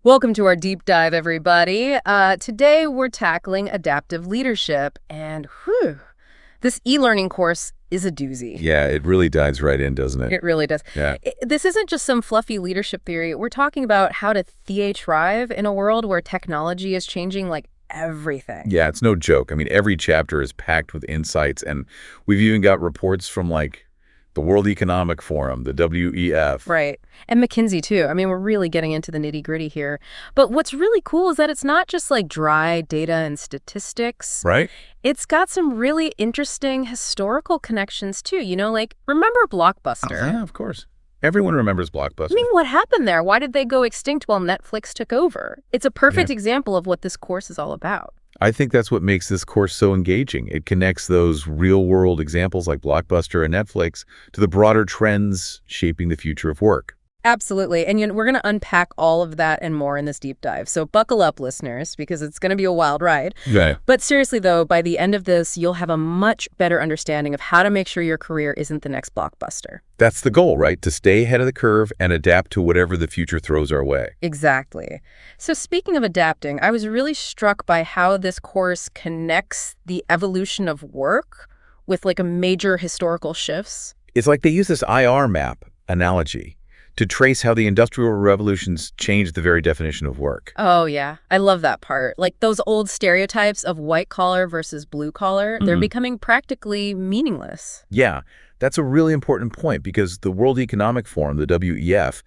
Welcome to our deep dive, everybody. Today we're tackling adaptive leadership, and this e-learning course is a doozy. Yeah, it really dives right in, doesn't it? It really does. Yeah. This isn't just some fluffy leadership theory. We're talking about how to thrive in a world where technology is changing like everything. Yeah, it's no joke. I mean, every chapter is packed with insights, and we've even got reports from like the World Economic Forum, the WEF. Right. And McKinsey, too. I mean, we're really getting into the nitty-gritty here. But what's really cool is that it's not just like dry data and statistics. Right? It's got some really interesting historical connections, too. Like, remember Blockbuster? Yeah, of course. Everyone remembers Blockbuster. I mean, what happened there? Why did they go extinct while Netflix took over? It's a perfect example of what this course is all about. I think that's what makes this course so engaging. It connects those real-world examples like Blockbuster and Netflix to the broader trends shaping the future of work. Absolutely. And we're going to unpack all of that and more in this deep dive. So buckle up, listeners, because it's going to be a wild ride. Yeah. But seriously, though, by the end of this, you'll have a much better understanding of how to make sure your career isn't the next Blockbuster. That's the goal, right? To stay ahead of the curve and adapt to whatever the future throws our way. Exactly. So speaking of adapting, I was really struck by how this course connects the evolution of work with like a major historical shifts. It's like they use this IR map analogy to trace how the Industrial Revolutions changed the very definition of work. Oh, yeah. I love that part. Like those old stereotypes of white collar versus blue collar, they're becoming practically meaningless. Yeah, that's a really important point because the World Economic Forum, the WEF,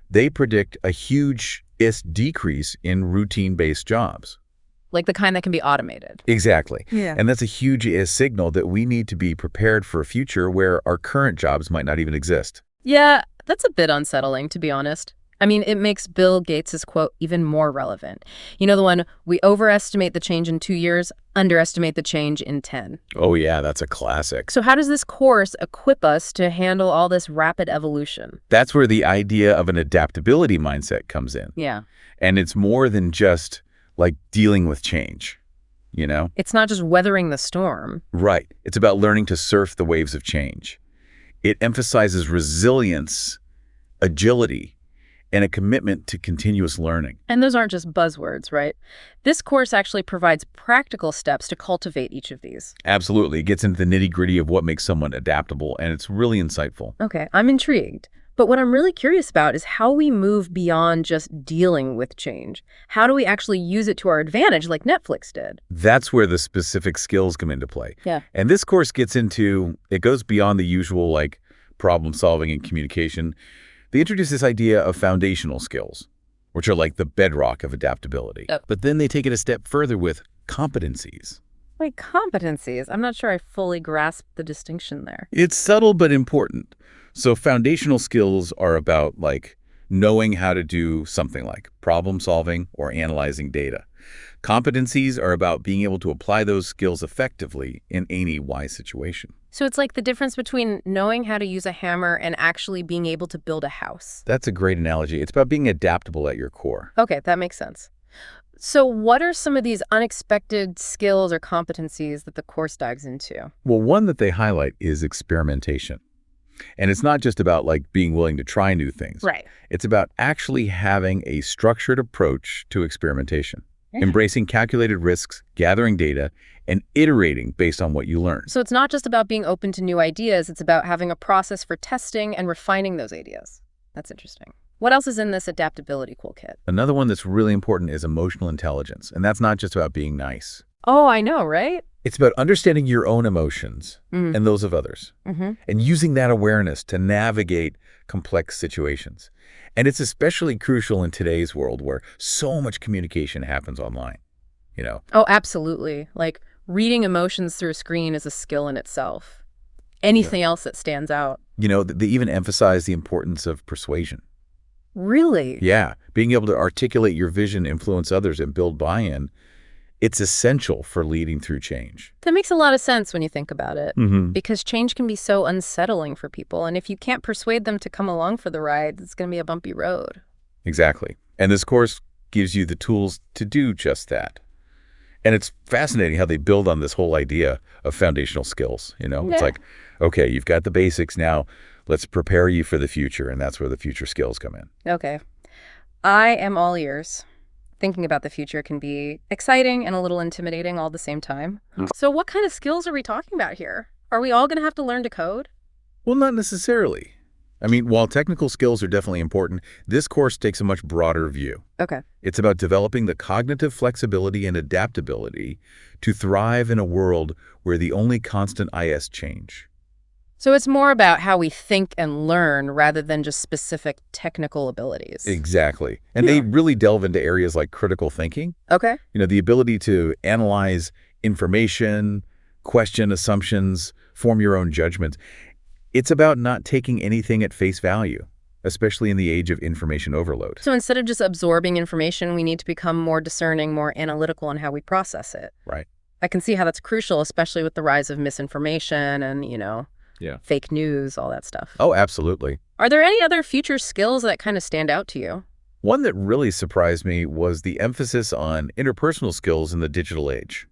they predict a huge decrease in routine-based jobs. Like the kind that can be automated. Exactly. Yeah. And that's a huge signal that we need to be prepared for a future where our current jobs might not even exist. Yeah, that's a bit unsettling, to be honest. I mean, it makes Bill Gates's quote even more relevant. You know the one, we overestimate the change in 2 years, underestimate the change in 10. Oh yeah, that's a classic. So how does this course equip us to handle all this rapid evolution? That's where the idea of an adaptability mindset comes in. Yeah. And it's more than just like dealing with change, you know? It's not just weathering the storm. Right. It's about learning to surf the waves of change. It emphasizes resilience, agility, and a commitment to continuous learning. And those aren't just buzzwords, right? This course actually provides practical steps to cultivate each of these. Absolutely. It gets into the nitty-gritty of what makes someone adaptable, and it's really insightful. Okay, I'm intrigued. But what I'm really curious about is how we move beyond just dealing with change. How do we actually use it to our advantage like Netflix did? That's where the specific skills come into play. Yeah. And this course it goes beyond the usual like problem solving and communication. They introduce this idea of foundational skills, which are like the bedrock of adaptability. Yep. But then they take it a step further with competencies. Like competencies. I'm not sure I fully grasp the distinction there. It's subtle but important. So foundational skills are about like knowing how to do something like problem solving or analyzing data. Competencies are about being able to apply those skills effectively in any situation. So it's like the difference between knowing how to use a hammer and actually being able to build a house. That's a great analogy. It's about being adaptable at your core. Okay, that makes sense. So what are some of these unexpected skills or competencies that the course dives into? Well, one that they highlight is experimentation. And it's not just about like being willing to try new things. Right. It's about actually having a structured approach to experimentation, embracing calculated risks, gathering data, and iterating based on what you learn. So it's not just about being open to new ideas, it's about having a process for testing and refining those ideas. That's interesting. What else is in this adaptability toolkit? Another one that's really important is emotional intelligence. And that's not just about being nice. Oh, I know, right? It's about understanding your own emotions and those of others, and using that awareness to navigate complex situations. And it's especially crucial in today's world where so much communication happens online, you know? Oh, absolutely. Like reading emotions through a screen is a skill in itself. Anything else that stands out? You know, they even emphasize the importance of persuasion. Really? Yeah, being able to articulate your vision, influence others, and build buy-in, it's essential for leading through change. That makes a lot of sense when you think about it, because change can be so unsettling for people. And if you can't persuade them to come along for the ride, it's going to be a bumpy road. Exactly. And this course gives you the tools to do just that. And it's fascinating how they build on this whole idea of foundational skills. You know, it's like, okay, you've got the basics now. Let's prepare you for the future. And that's where the future skills come in. Okay. I am all ears. Thinking about the future can be exciting and a little intimidating all at the same time. So what kind of skills are we talking about here? Are we all going to have to learn to code? Well, not necessarily. I mean, while technical skills are definitely important, this course takes a much broader view. Okay. It's about developing the cognitive flexibility and adaptability to thrive in a world where the only constant is change. So it's more about how we think and learn rather than just specific technical abilities. Exactly. And they really delve into areas like critical thinking, Okay. the ability to analyze information, question assumptions, form your own judgments. It's about not taking anything at face value, especially in the age of information overload. So instead of just absorbing information, we need to become more discerning, more analytical in how we process it. Right. I can see how that's crucial, especially with the rise of misinformation and, fake news, all that stuff. Oh, absolutely. Are there any other future skills that kind of stand out to you? One that really surprised me was the emphasis on interpersonal skills in the digital age.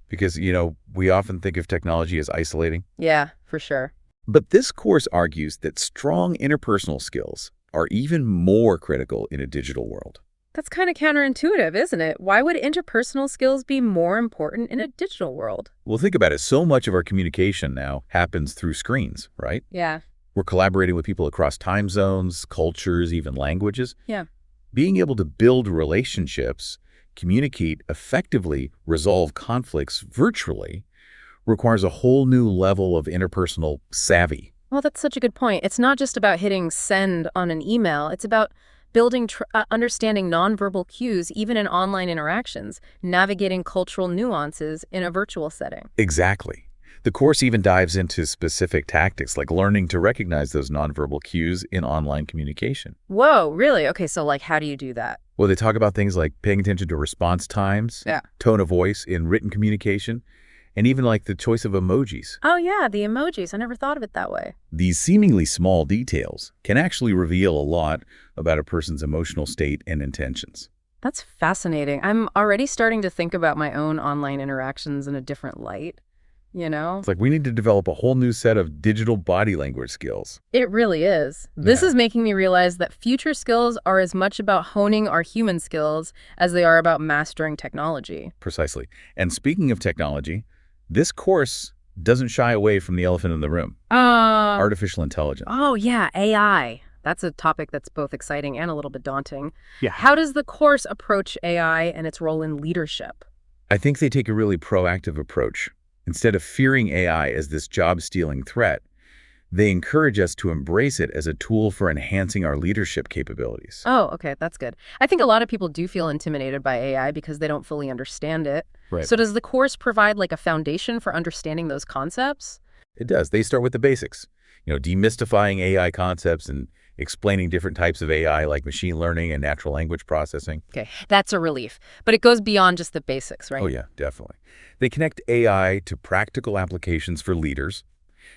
Because, we often think of technology as isolating. Yeah, for sure. But this course argues that strong interpersonal skills are even more critical in a digital world. That's kind of counterintuitive, isn't it? Why would interpersonal skills be more important in a digital world? Well, think about it. So much of our communication now happens through screens, right? Yeah. We're collaborating with people across time zones, cultures, even languages. Yeah. Being able to build relationships, communicate effectively, resolve conflicts virtually requires a whole new level of interpersonal savvy. Well, that's such a good point. It's not just about hitting send on an email. It's about building, understanding nonverbal cues, even in online interactions, navigating cultural nuances in a virtual setting. Exactly. The course even dives into specific tactics, like learning to recognize those nonverbal cues in online communication. Whoa, really? Okay, so how do you do that? Well, they talk about things like paying attention to response times, tone of voice in written communication, and even the choice of emojis. Oh yeah, the emojis. I never thought of it that way. These seemingly small details can actually reveal a lot about a person's emotional state and intentions. That's fascinating. I'm already starting to think about my own online interactions in a different light, It's like we need to develop a whole new set of digital body language skills. It really is. This is making me realize that future skills are as much about honing our human skills as they are about mastering technology. Precisely. And speaking of technology, this course doesn't shy away from the elephant in the room. Artificial intelligence. Oh, yeah, AI. That's a topic that's both exciting and a little bit daunting. Yeah. How does the course approach AI and its role in leadership? I think they take a really proactive approach. Instead of fearing AI as this job-stealing threat, they encourage us to embrace it as a tool for enhancing our leadership capabilities. Oh, okay, that's good. I think a lot of people do feel intimidated by AI because they don't fully understand it. Right. So does the course provide a foundation for understanding those concepts? It does. They start with the basics, demystifying AI concepts and explaining different types of AI like machine learning and natural language processing. Okay, that's a relief. But it goes beyond just the basics, right? Oh, yeah, definitely. They connect AI to practical applications for leaders.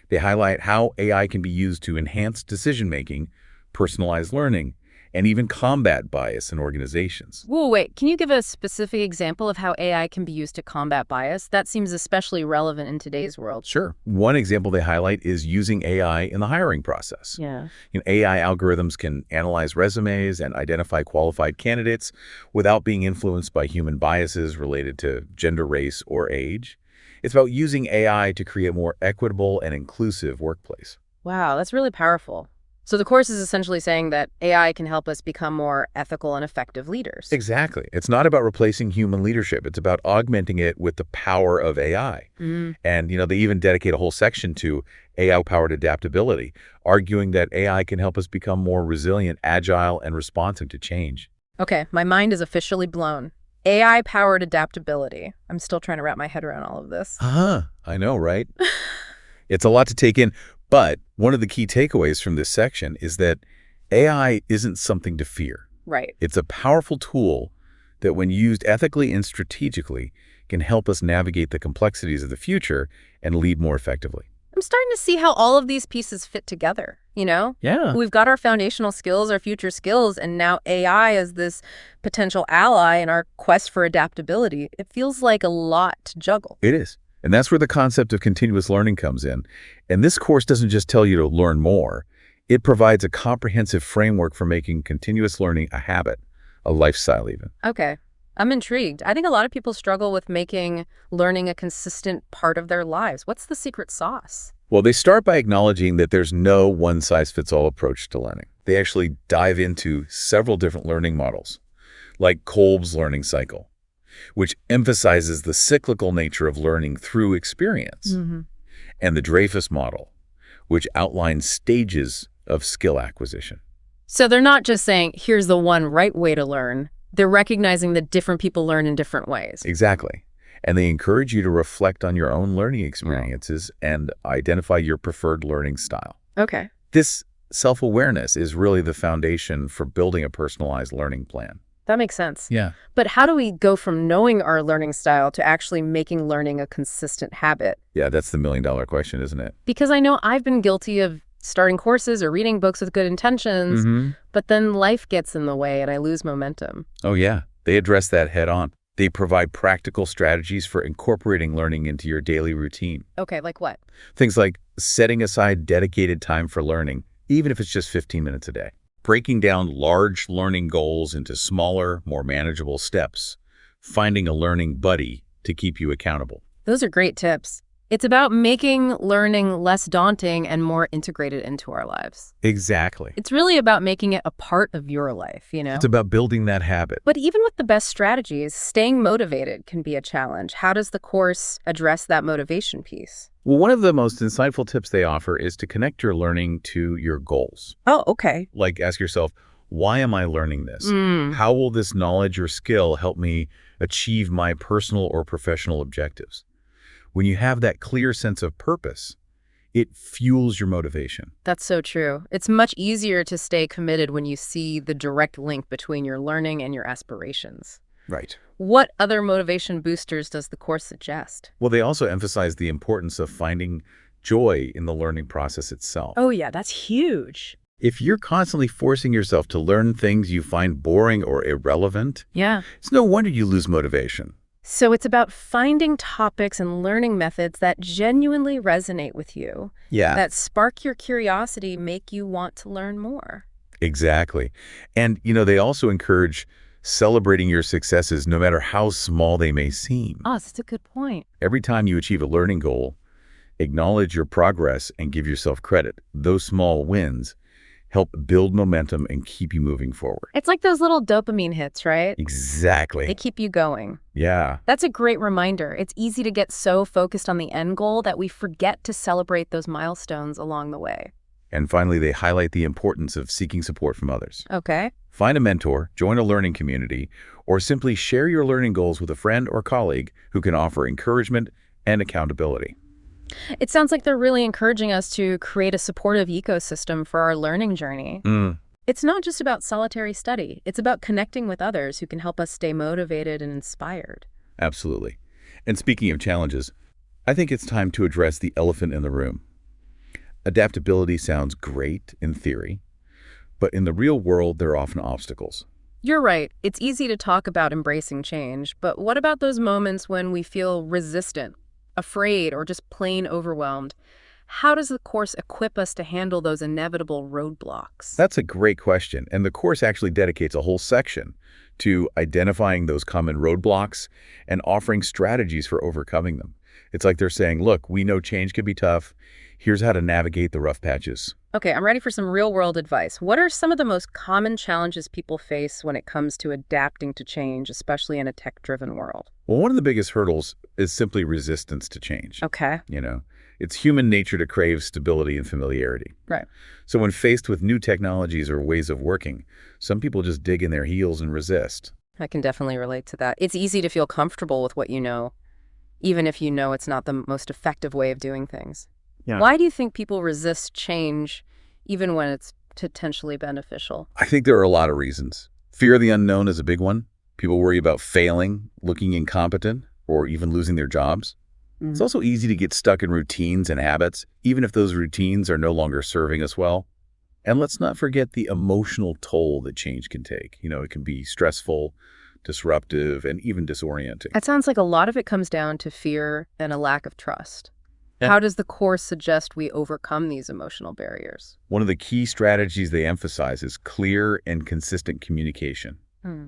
They highlight how AI can be used to enhance decision-making, personalized learning, and even combat bias in organizations. Whoa, wait, can you give a specific example of how AI can be used to combat bias? That seems especially relevant in today's world. Sure. One example they highlight is using AI in the hiring process. Yeah. AI algorithms can analyze resumes and identify qualified candidates without being influenced by human biases related to gender, race, or age. It's about using AI to create a more equitable and inclusive workplace. Wow, that's really powerful. So the course is essentially saying that AI can help us become more ethical and effective leaders. Exactly. It's not about replacing human leadership. It's about augmenting it with the power of AI. And, they even dedicate a whole section to AI-powered adaptability, arguing that AI can help us become more resilient, agile, and responsive to change. Okay, my mind is officially blown. AI-powered adaptability. I'm still trying to wrap my head around all of this. I know, right? It's a lot to take in. But one of the key takeaways from this section is that AI isn't something to fear. Right. It's a powerful tool that, when used ethically and strategically, can help us navigate the complexities of the future and lead more effectively. I'm starting to see how all of these pieces fit together, Yeah. We've got our foundational skills, our future skills, and now AI is this potential ally in our quest for adaptability. It feels like a lot to juggle. It is. And that's where the concept of continuous learning comes in. And this course doesn't just tell you to learn more. It provides a comprehensive framework for making continuous learning a habit, a lifestyle even. Okay. I'm intrigued. I think a lot of people struggle with making learning a consistent part of their lives. What's the secret sauce? Well, they start by acknowledging that there's no one-size-fits-all approach to learning. They actually dive into several different learning models, like Kolb's learning cycle, which emphasizes the cyclical nature of learning through experience, and the Dreyfus model, which outlines stages of skill acquisition. So they're not just saying, here's the one right way to learn. They're recognizing that different people learn in different ways. Exactly. And they encourage you to reflect on your own learning experiences and identify your preferred learning style. Okay. This self-awareness is really the foundation for building a personalized learning plan. That makes sense. Yeah. But how do we go from knowing our learning style to actually making learning a consistent habit? Yeah, that's the million-dollar question, isn't it? Because I know I've been guilty of starting courses or reading books with good intentions, but then life gets in the way and I lose momentum. Oh, yeah. They address that head on. They provide practical strategies for incorporating learning into your daily routine. Okay, like what? Things like setting aside dedicated time for learning, even if it's just 15 minutes a day. Breaking down large learning goals into smaller, more manageable steps. Finding a learning buddy to keep you accountable. Those are great tips. It's about making learning less daunting and more integrated into our lives. Exactly. It's really about making it a part of your life, you know? It's about building that habit. But even with the best strategies, staying motivated can be a challenge. How does the course address that motivation piece? Well, one of the most insightful tips they offer is to connect your learning to your goals. Oh, okay. Like ask yourself, why am I learning this? How will this knowledge or skill help me achieve my personal or professional objectives? When you have that clear sense of purpose, it fuels your motivation. That's so true. It's much easier to stay committed when you see the direct link between your learning and your aspirations. Right. What other motivation boosters does the course suggest? Well, they also emphasize the importance of finding joy in the learning process itself. Oh yeah, that's huge. If you're constantly forcing yourself to learn things you find boring or irrelevant, Yeah. it's no wonder you lose motivation. So it's about finding topics and learning methods that genuinely resonate with you, Yeah, that spark your curiosity, make you want to learn more. exactly. And, they also encourage celebrating your successes no matter how small they may seem. Oh, that's a good point. Every time you achieve a learning goal, acknowledge your progress and give yourself credit. Those small wins help build momentum and keep you moving forward. It's like those little dopamine hits, right? Exactly. They keep you going. Yeah. That's a great reminder. It's easy to get so focused on the end goal that we forget to celebrate those milestones along the way. And finally, they highlight the importance of seeking support from others. Okay. Find a mentor, join a learning community, or simply share your learning goals with a friend or colleague who can offer encouragement and accountability. It sounds like they're really encouraging us to create a supportive ecosystem for our learning journey. It's not just about solitary study. It's about connecting with others who can help us stay motivated and inspired. Absolutely. And speaking of challenges, I think it's time to address the elephant in the room. Adaptability sounds great in theory, but in the real world, there are often obstacles. You're right. It's easy to talk about embracing change, but what about those moments when we feel resistant, afraid, or just plain overwhelmed? How does the course equip us to handle those inevitable roadblocks? That's a great question, and the course actually dedicates a whole section to identifying those common roadblocks and offering strategies for overcoming them. It's like they're saying, look, we know change can be tough. Here's how to navigate the rough patches. Okay, I'm ready for some real-world advice. What are some of the most common challenges people face when it comes to adapting to change, especially in a tech-driven world? Well, one of the biggest hurdles is simply resistance to change. Okay. It's human nature to crave stability and familiarity. Right. So when faced with new technologies or ways of working, some people just dig in their heels and resist. I can definitely relate to that. It's easy to feel comfortable with what you know, even if you know it's not the most effective way of doing things. Yeah. Why do you think people resist change, even when it's potentially beneficial? I think there are a lot of reasons. Fear of the unknown is a big one. People worry about failing, looking incompetent, or even losing their jobs. It's also easy to get stuck in routines and habits, even if those routines are no longer serving us well. And let's not forget the emotional toll that change can take. It can be stressful, disruptive, and even disorienting. It sounds like a lot of it comes down to fear and a lack of trust. Yeah. How does the course suggest we overcome these emotional barriers? One of the key strategies they emphasize is clear and consistent communication. Hmm.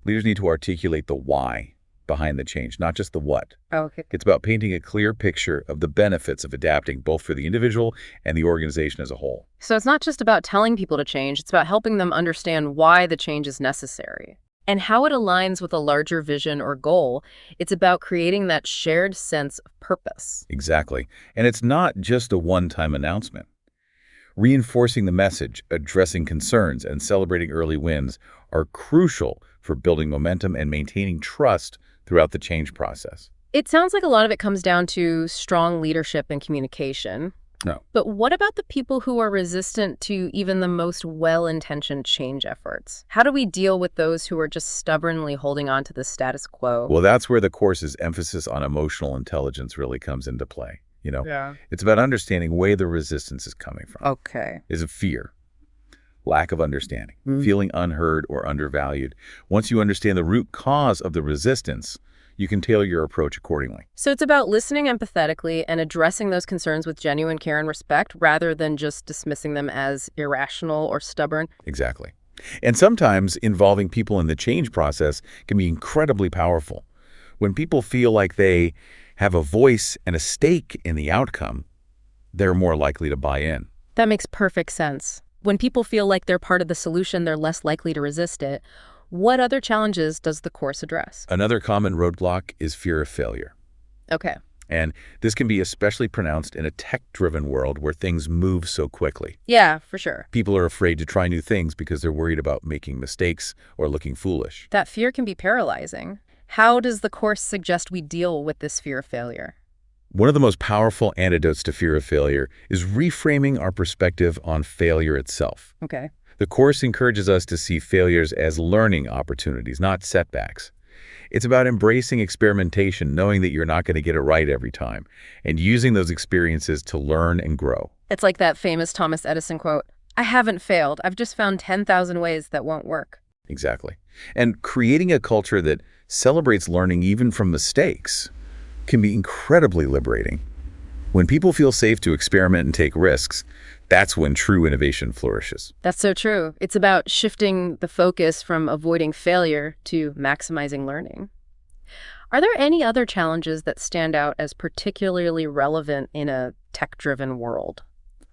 Leaders need to articulate the why behind the change, not just the what. Okay. It's about painting a clear picture of the benefits of adapting, both for the individual and the organization as a whole. So it's not just about telling people to change, it's about helping them understand why the change is necessary and how it aligns with a larger vision or goal. It's about creating that shared sense of purpose. Exactly. And it's not just a one-time announcement. Reinforcing the message, addressing concerns, and celebrating early wins are crucial for building momentum and maintaining trust throughout the change process. It sounds like a lot of it comes down to strong leadership and communication. No. But what about the people who are resistant to even the most well-intentioned change efforts? How do we deal with those who are just stubbornly holding on to the status quo? Well, that's where the course's emphasis on emotional intelligence really comes into play. Yeah. It's about understanding where the resistance is coming from. Okay. Is it fear? Lack of understanding, feeling unheard or undervalued? Once you understand the root cause of the resistance, you can tailor your approach accordingly. So it's about listening empathetically and addressing those concerns with genuine care and respect rather than just dismissing them as irrational or stubborn. Exactly. And sometimes involving people in the change process can be incredibly powerful. When people feel like they have a voice and a stake in the outcome, they're more likely to buy in. That makes perfect sense. When people feel like they're part of the solution, they're less likely to resist it. What other challenges does the course address? Another common roadblock is fear of failure. Okay. And this can be especially pronounced in a tech-driven world where things move so quickly. Yeah, for sure. People are afraid to try new things because they're worried about making mistakes or looking foolish. That fear can be paralyzing. How does the course suggest we deal with this fear of failure? One of the most powerful antidotes to fear of failure is reframing our perspective on failure itself. Okay. The course encourages us to see failures as learning opportunities, not setbacks. It's about embracing experimentation, knowing that you're not going to get it right every time, and using those experiences to learn and grow. It's like that famous Thomas Edison quote, "I haven't failed. I've just found 10,000 ways that won't work." Exactly. And creating a culture that celebrates learning even from mistakes can be incredibly liberating. When people feel safe to experiment and take risks, that's when true innovation flourishes. That's so true. It's about shifting the focus from avoiding failure to maximizing learning. Are there any other challenges that stand out as particularly relevant in a tech-driven world?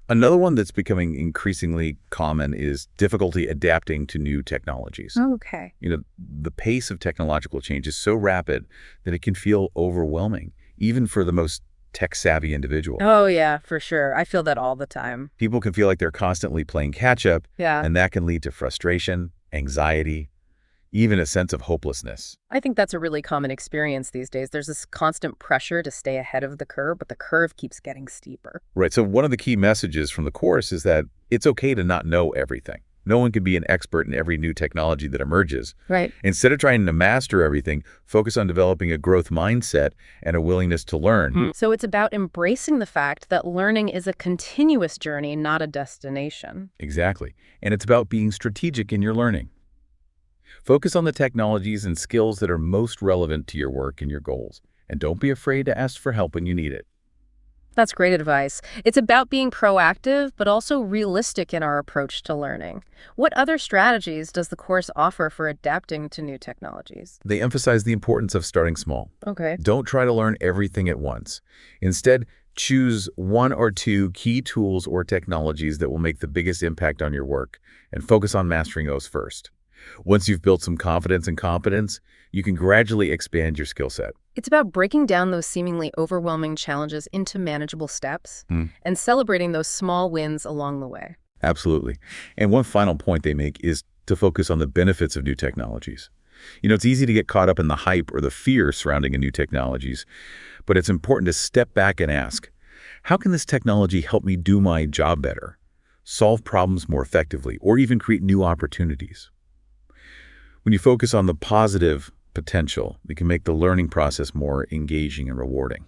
Another one that's becoming increasingly common is difficulty adapting to new technologies. Okay. The pace of technological change is so rapid that it can feel overwhelming, even for the most tech-savvy individual. Oh, yeah, for sure. I feel that all the time. People can feel like they're constantly playing catch-up, Yeah. and that can lead to frustration, anxiety, even a sense of hopelessness. I think that's a really common experience these days. There's this constant pressure to stay ahead of the curve, but the curve keeps getting steeper. Right, so one of the key messages from the course is that it's okay to not know everything. No one can be an expert in every new technology that emerges. Right. Instead of trying to master everything, focus on developing a growth mindset and a willingness to learn. So it's about embracing the fact that learning is a continuous journey, not a destination. Exactly. And it's about being strategic in your learning. Focus on the technologies and skills that are most relevant to your work and your goals. And don't be afraid to ask for help when you need it. That's great advice. It's about being proactive, but also realistic in our approach to learning. What other strategies does the course offer for adapting to new technologies? They emphasize the importance of starting small. Okay. Don't try to learn everything at once. Instead, choose one or two key tools or technologies that will make the biggest impact on your work, and focus on mastering those first. Once you've built some confidence and competence, you can gradually expand your skill set. It's about breaking down those seemingly overwhelming challenges into manageable steps and celebrating those small wins along the way. Absolutely. And one final point they make is to focus on the benefits of new technologies. It's easy to get caught up in the hype or the fear surrounding new technologies, but it's important to step back and ask, how can this technology help me do my job better, solve problems more effectively, or even create new opportunities? When you focus on the positive potential, it can make the learning process more engaging and rewarding.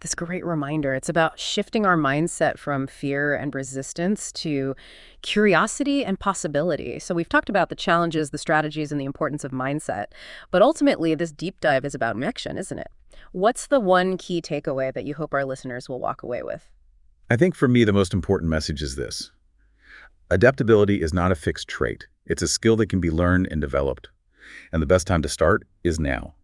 This great reminder. It's about shifting our mindset from fear and resistance to curiosity and possibility. So we've talked about the challenges, the strategies, and the importance of mindset. But ultimately, this deep dive is about action, isn't it? What's the one key takeaway that you hope our listeners will walk away with? I think for me, the most important message is this. Adaptability is not a fixed trait. It's a skill that can be learned and developed. And the best time to start is now.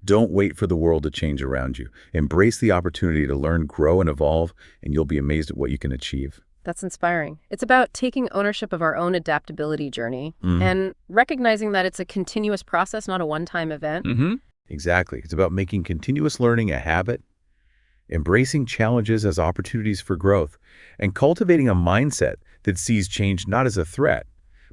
Don't wait for the world to change around you. Embrace the opportunity to learn, grow, and evolve, and you'll be amazed at what you can achieve. That's inspiring. It's about taking ownership of our own adaptability journey Mhm. and recognizing that it's a continuous process, not a one-time event. Exactly. It's about making continuous learning a habit, embracing challenges as opportunities for growth, and cultivating a mindset that sees change not as a threat,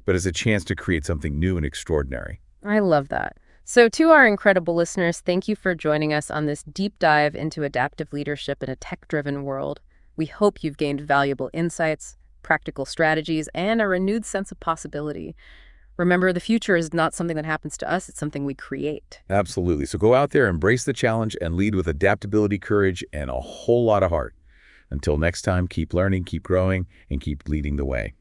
but as a chance to create something new and extraordinary. I love that. So to our incredible listeners, thank you for joining us on this deep dive into adaptive leadership in a tech-driven world. We hope you've gained valuable insights, practical strategies, and a renewed sense of possibility. Remember, the future is not something that happens to us, it's something we create. Absolutely. So go out there, embrace the challenge, and lead with adaptability, courage, and a whole lot of heart. Until next time, keep learning, keep growing, and keep leading the way.